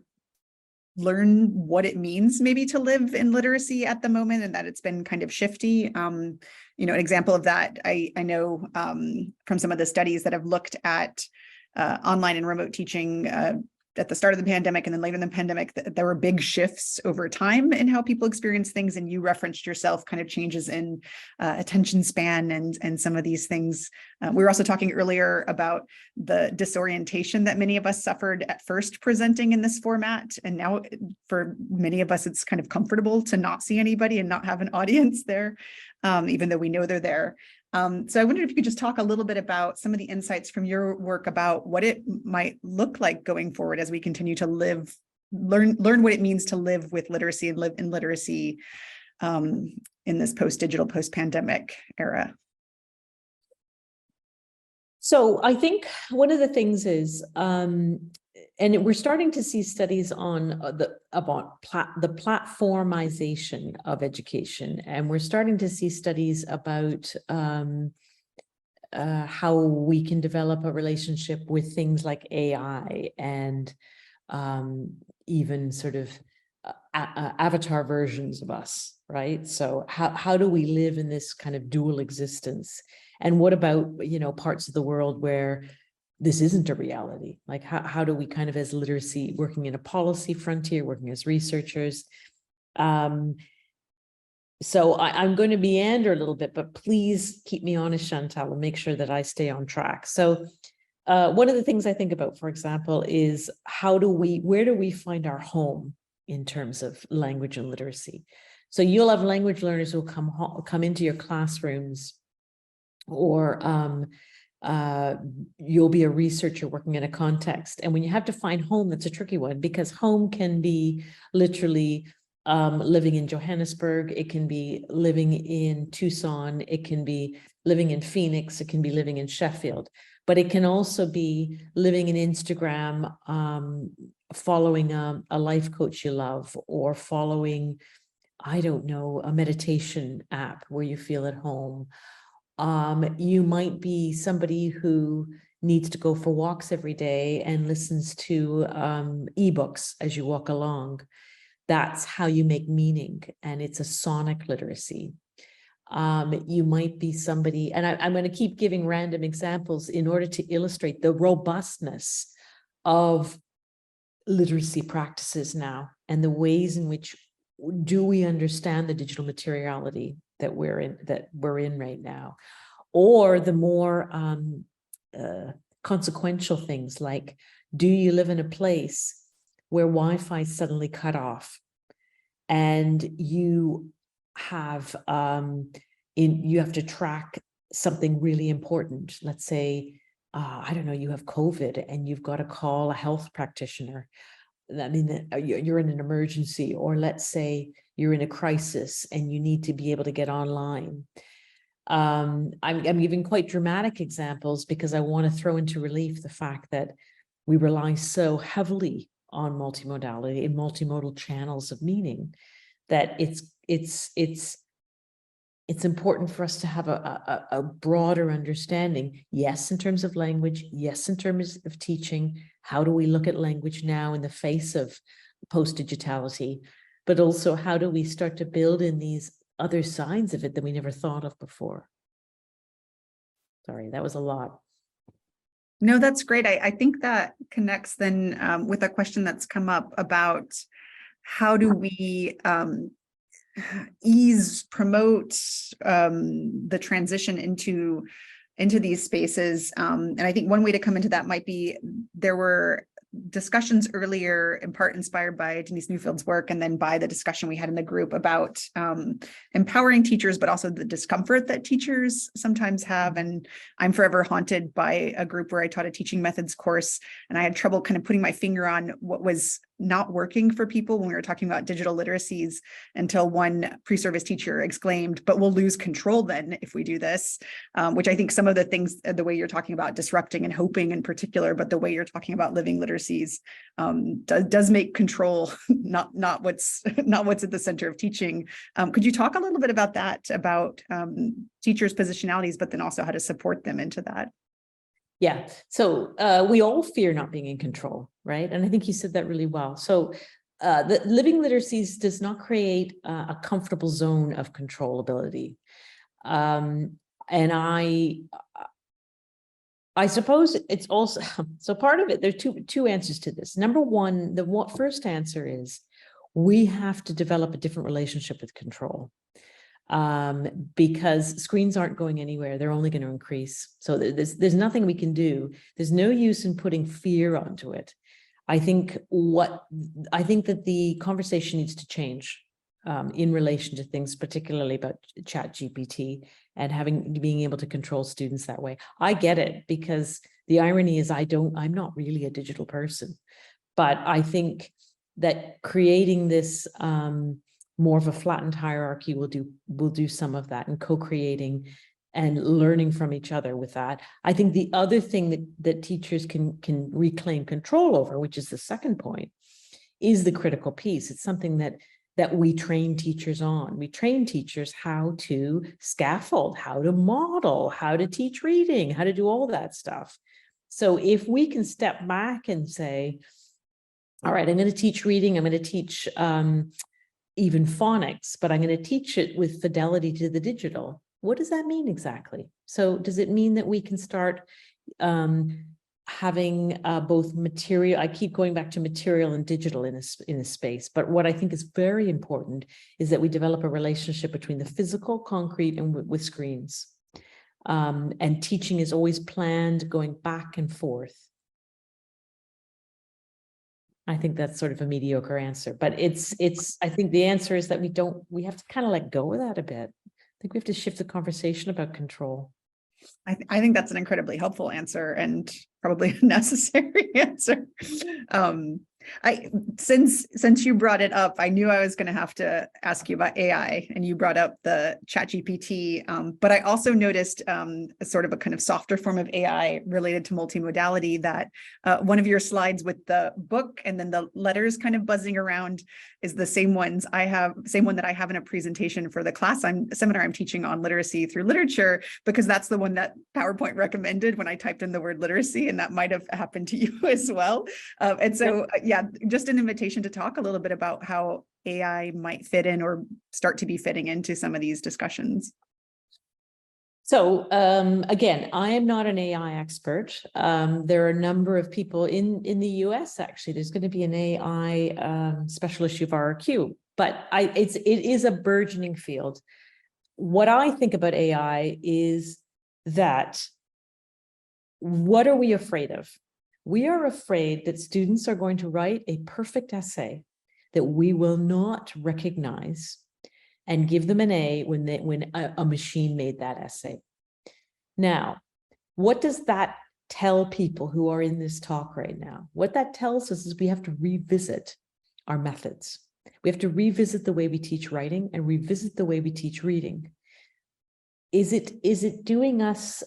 learn what it means maybe to live in literacy at the moment, and that it's been kind of shifty. An example of that I know from some of the studies that have looked at online and remote teaching at the start of the pandemic and then later in the pandemic, there were big shifts over time in how people experience things. And you referenced yourself kind of changes in attention span and some of these things. We were also talking earlier about the disorientation that many of us suffered at first presenting in this format. And now for many of us, it's kind of comfortable to not see anybody and not have an audience there, even though we know they're there. So I wondered if you could just talk a little bit about some of the insights from your work about what it might look like going forward as we continue to learn what it means to live with literacy and live in literacy in this post-digital, post-pandemic era. So I think one of the things is, and we're starting to see studies on the platformization of education, and we're starting to see studies about how we can develop a relationship with things like AI and even sort of avatar versions of us, right? So how do we live in this kind of dual existence? And what about, parts of the world where this isn't a reality? Like how do we kind of, as literacy, working in a policy frontier, working as researchers? So I'm going to meander a little bit, but please keep me honest, Chantal, and make sure that I stay on track. So one of the things I think about, for example, is where do we find our home in terms of language and literacy? So you'll have language learners who will come into your classrooms, or you'll be a researcher working in a context. And when you have to find home, that's a tricky one, because home can be literally living in Johannesburg, it can be living in Tucson, it can be living in Phoenix, it can be living in Sheffield, but it can also be living in Instagram, following a life coach you love, or following, I don't know, a meditation app where you feel at home. You might be somebody who needs to go for walks every day and listens to ebooks as you walk along. That's how you make meaning, and it's a sonic literacy. You might be somebody, and I'm going to keep giving random examples in order to illustrate the robustness of literacy practices now, and the ways in which do we understand the digital materiality that we're in right now, or the more consequential things like, do you live in a place where Wi-Fi suddenly cut off, and you have you have to track something really important? Let's say, I don't know, you have COVID and you've got to call a health practitioner. I mean, you're in an emergency, or let's say you're in a crisis and you need to be able to get online. I'm giving quite dramatic examples because I want to throw into relief the fact that we rely so heavily on multimodality and multimodal channels of meaning that it's important for us to have a broader understanding. Yes, in terms of language. Yes, in terms of teaching. How do we look at language now in the face of post-digitality? But also, how do we start to build in these other sides of it that we never thought of before? Sorry, that was a lot. No, that's great. I think that connects then with a question that's come up about how do we promote the transition into these spaces. And I think one way to come into that might be, there were discussions earlier, in part inspired by Denise Newfield's work, and then by the discussion we had in the group about empowering teachers, but also the discomfort that teachers sometimes have. And I'm forever haunted by a group where I taught a teaching methods course, and I had trouble kind of putting my finger on what was not working for people when we were talking about digital literacies, until one pre-service teacher exclaimed, "But we'll lose control then if we do this," which I think some of the things, the way you're talking about disrupting and hoping in particular, but the way you're talking about living literacies does make control not what's at the center of teaching. Could you talk a little bit about that, about teachers' positionalities, but then also how to support them into that? Yeah, so we all fear not being in control, right? And I think you said that really well. So the living literacies does not create a comfortable zone of controllability. And I suppose it's also, so part of it, there are two answers to this. Number one, the first answer is we have to develop a different relationship with control. Because screens aren't going anywhere, they're only going to increase. So there's nothing we can do. There's no use in putting fear onto it. I think that the conversation needs to change in relation to things, particularly about ChatGPT and being able to control students that way. I get it, because the irony is I'm not really a digital person, but I think that creating this more of a flattened hierarchy will do some of that, and co-creating and learning from each other with that. I think the other thing that teachers can reclaim control over, which is the second point, is the critical piece. It's something that we train teachers on. We train teachers how to scaffold, how to model, how to teach reading, how to do all that stuff. So if we can step back and say, all right, I'm going to teach reading, I'm going to teach even phonics, but I'm going to teach it with fidelity to the digital. What does that mean exactly? So does it mean that we can start having both material? I keep going back to material and digital in a space, but what I think is very important is that we develop a relationship between the physical, concrete, and with screens. And teaching is always planned, going back and forth. I think that's sort of a mediocre answer, but I think the answer is that we have to kind of let go of that a bit. I think we have to shift the conversation about control. I think that's an incredibly helpful answer, and probably a necessary answer. Since you brought it up, I knew I was going to have to ask you about AI, and you brought up the ChatGPT, but I also noticed a sort of a kind of softer form of AI related to multimodality, that one of your slides with the book and then the letters kind of buzzing around is the same one that I have in a presentation for the seminar I'm teaching on literacy through literature, because that's the one that PowerPoint recommended when I typed in the word literacy, and that might have happened to you as well. And so, yeah, just an invitation to talk a little bit about how AI might fit in, or start to be fitting into some of these discussions. So again, I am not an AI expert. There are a number of people in the US, actually. There's going to be an AI special issue of RRQ, but it is a burgeoning field. What I think about AI is that, what are we afraid of? We are afraid that students are going to write a perfect essay that we will not recognize and give them an A when a machine made that essay. Now, what does that tell people who are in this talk right now? What that tells us is we have to revisit our methods. We have to revisit the way we teach writing and revisit the way we teach reading. Is it doing us,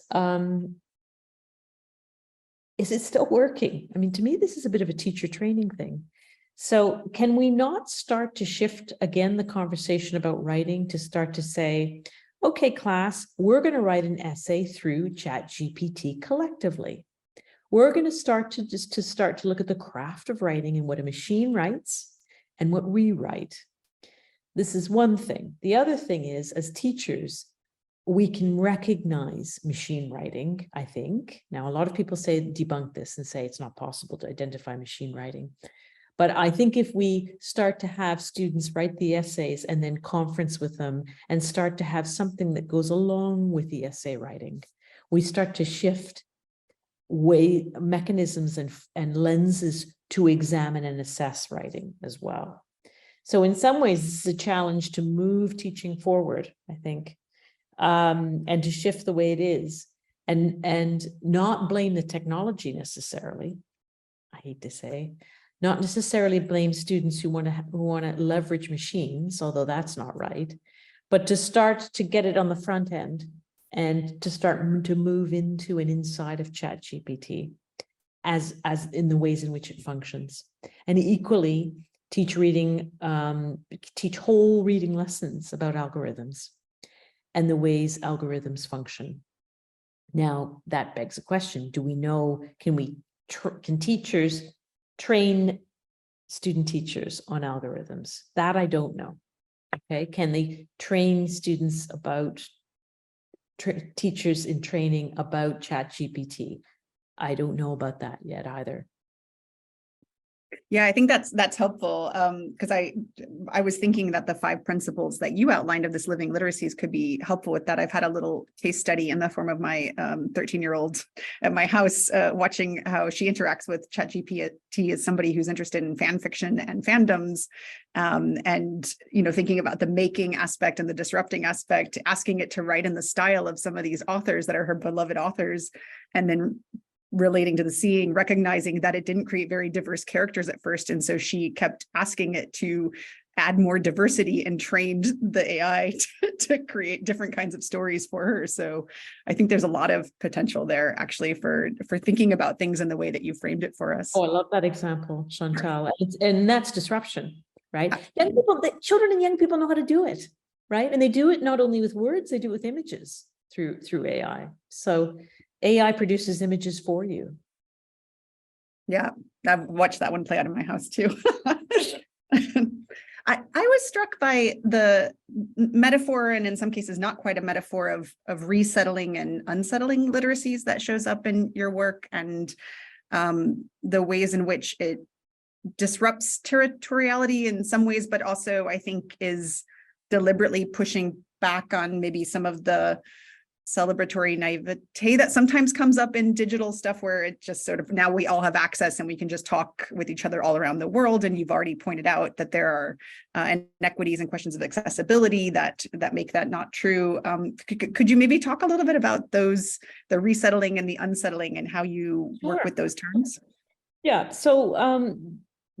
is it still working? I mean, to me, this is a bit of a teacher training thing. So can we not start to shift again the conversation about writing to start to say, okay, class, we're going to write an essay through ChatGPT collectively. We're going to start to look at the craft of writing and what a machine writes and what we write. This is one thing. The other thing is, as teachers, we can recognize machine writing, I think. Now, a lot of people say debunk this and say it's not possible to identify machine writing. But I think if we start to have students write the essays and then conference with them and start to have something that goes along with the essay writing, we start to shift mechanisms and lenses to examine and assess writing as well. So in some ways, this is a challenge to move teaching forward, I think, and to shift the way it is, and not blame the technology necessarily. I hate to say, not necessarily blame students who want to leverage machines, although that's not right, but to start to get it on the front end and to start to move into and inside of ChatGPT as in the ways in which it functions, and equally teach whole reading lessons about algorithms and the ways algorithms function. Now, that begs a question. Do we know, can teachers train student teachers on algorithms? That I don't know. Okay, can they train students about teachers in training about ChatGPT? I don't know about that yet either. Yeah, I think that's helpful, because I was thinking that the 5 principles that you outlined of this living literacies could be helpful with that. I've had a little case study in the form of my 13-year-old at my house, watching how she interacts with ChatGPT as somebody who's interested in fan fiction and fandoms, and thinking about the making aspect and the disrupting aspect, asking it to write in the style of some of these authors that are her beloved authors, and then relating to the seeing, recognizing that it didn't create very diverse characters at first. And so she kept asking it to add more diversity and trained the AI to create different kinds of stories for her. So I think there's a lot of potential there actually for thinking about things in the way that you framed it for us. Oh, I love that example, Chantal. And that's disruption, right? Young people, children and young people know how to do it, right? And they do it not only with words, they do it with images through AI. So AI produces images for you. Yeah, I've watched that one play out in my house too. I was struck by the metaphor, and in some cases not quite a metaphor, of resettling and unsettling literacies that shows up in your work, and the ways in which it disrupts territoriality in some ways, but also I think is deliberately pushing back on maybe some of the celebratory naivete that sometimes comes up in digital stuff, where it just sort of, now we all have access and we can just talk with each other all around the world. And you've already pointed out that there are inequities and questions of accessibility that make that not true. Could you maybe talk a little bit about those, the resettling and the unsettling, and how you work with those terms? Yeah, so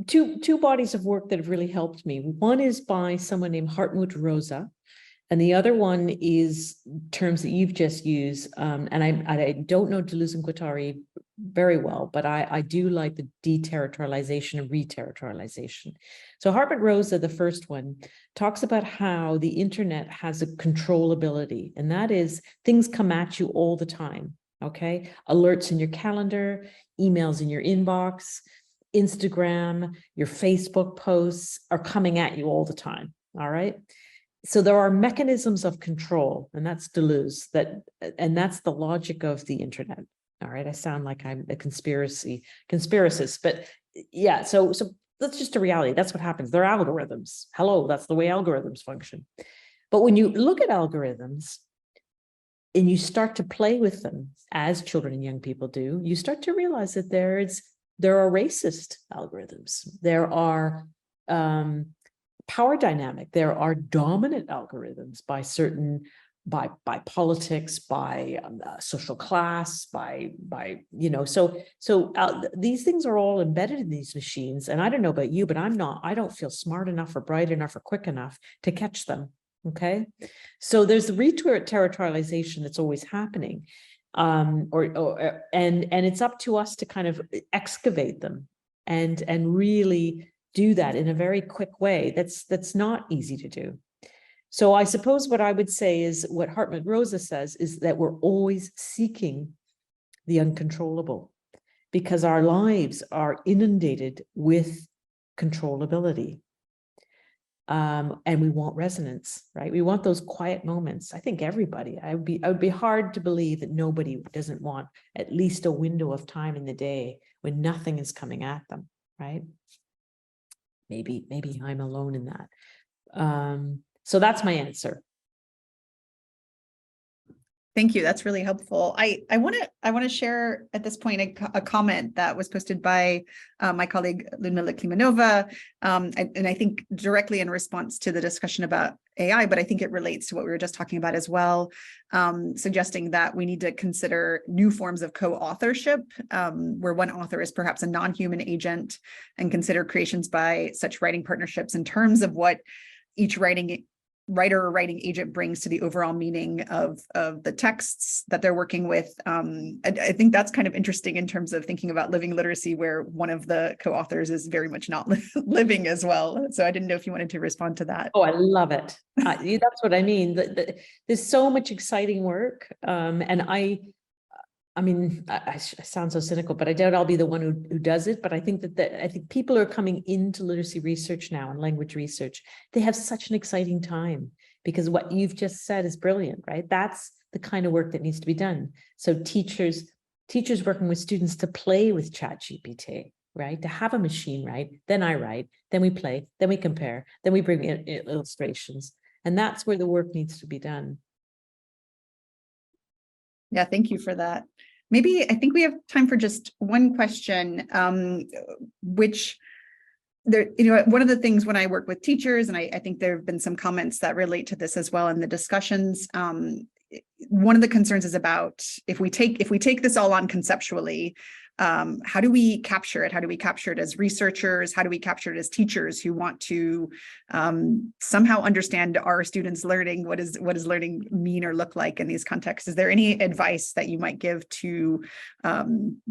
two bodies of work that have really helped me. One is by someone named Rowsell, and the other one is terms that you've just used. And I don't know Deleuze and Guattari very well, but I do like the deterritorialization and reterritorialization. So Rowsell, the first one, talks about how the internet has a controllability, and that is things come at you all the time, okay? Alerts in your calendar, emails in your inbox, Instagram, your Facebook posts are coming at you all the time, all right? So there are mechanisms of control, and that's Deleuze, and that's the logic of the internet. All right, I sound like I'm a conspiracist, but yeah, so that's just a reality. That's what happens. They're algorithms. Hello, that's the way algorithms function. But when you look at algorithms and you start to play with them, as children and young people do, you start to realize that there are racist algorithms. There are power dynamic. There are dominant algorithms by politics, by social class, these things are all embedded in these machines. And I don't know about you, but I don't feel smart enough or bright enough or quick enough to catch them. Okay. So there's the reterritorialization that's always happening. And it's up to us to kind of excavate them and really do that in a very quick way. That's not easy to do. So I suppose what I would say is what Rowsell says is that we're always seeking the uncontrollable, because our lives are inundated with controllability. And we want resonance, right? We want those quiet moments. I think everybody, I would be hard to believe that nobody doesn't want at least a window of time in the day when nothing is coming at them, right? Maybe I'm alone in that. So that's my answer. Thank you. That's really helpful. I want to share at this point a comment that was posted by my colleague Ludmila Klimanova, and I think directly in response to the discussion about AI, but I think it relates to what we were just talking about as well, suggesting that we need to consider new forms of co-authorship, where one author is perhaps a non-human agent, and consider creations by such writing partnerships in terms of what each writer or writing agent brings to the overall meaning of the texts that they're working with. I think that's kind of interesting in terms of thinking about living literacy, where one of the co-authors is very much not living as well. So I didn't know if you wanted to respond to that. Oh, I love it. That's what I mean. There's so much exciting work. And I mean, I sound so cynical, but I doubt I'll be the one who does it. But I think I think people are coming into literacy research now and language research. They have such an exciting time because what you've just said is brilliant, right? That's the kind of work that needs to be done. So teachers working with students to play with ChatGPT, right? To have a machine write, then I write, then we play, then we compare, then we bring in illustrations. And that's where the work needs to be done. Yeah, thank you for that. Maybe I think we have time for just one question, which there, one of the things when I work with teachers, and I think there have been some comments that relate to this as well in the discussions. One of the concerns is about if we take this all on conceptually, how do we capture it? How do we capture it as researchers? How do we capture it as teachers who want to somehow understand our students' learning? What does learning mean or look like in these contexts? Is there any advice that you might give to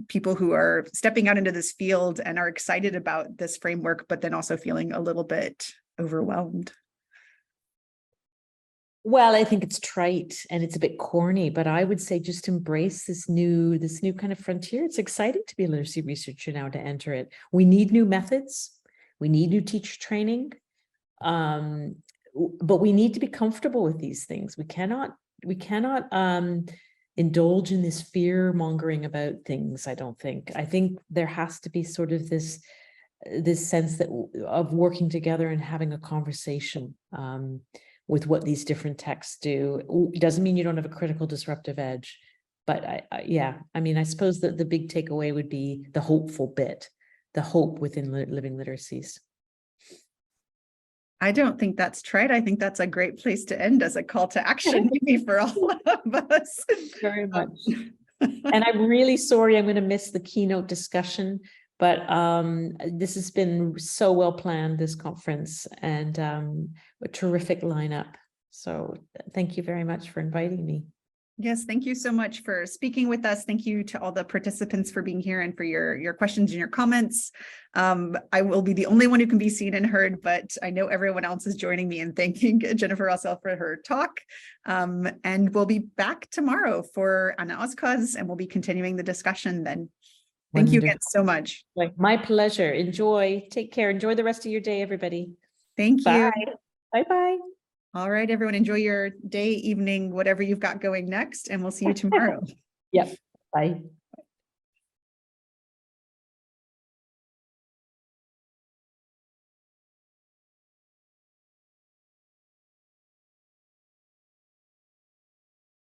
people who are stepping out into this field and are excited about this framework, but then also feeling a little bit overwhelmed? Well, I think it's trite and it's a bit corny, but I would say just embrace this new kind of frontier. It's exciting to be a literacy researcher now, to enter it. We need new methods. We need new teacher training. But we need to be comfortable with these things. We cannot indulge in this fear mongering about things. I think there has to be sort of this sense of working together and having a conversation with what these different texts do. It doesn't mean you don't have a critical disruptive edge, but I mean, I suppose that the big takeaway would be the hopeful bit, the hope within living literacies. I don't think that's trite. I think that's a great place to end as a call to action, maybe for all of us. Very much. And I'm really sorry I'm going to miss the keynote discussion, but this has been so well planned, this conference, and a terrific lineup. So thank you very much for inviting me. Yes, thank you so much for speaking with us. Thank you to all the participants for being here and for your questions and your comments. I will be the only one who can be seen and heard, but I know everyone else is joining me in thanking Jennfier Rowsell for her talk. And we'll be back tomorrow for Anna Ozcause, and we'll be continuing the discussion then. Thank you again so much. My pleasure. Enjoy. Take care. Enjoy the rest of your day, everybody. Thank you. Bye. Bye-bye. All right, everyone, enjoy your day, evening, whatever you've got going next, and we'll see you tomorrow. Yep. Bye.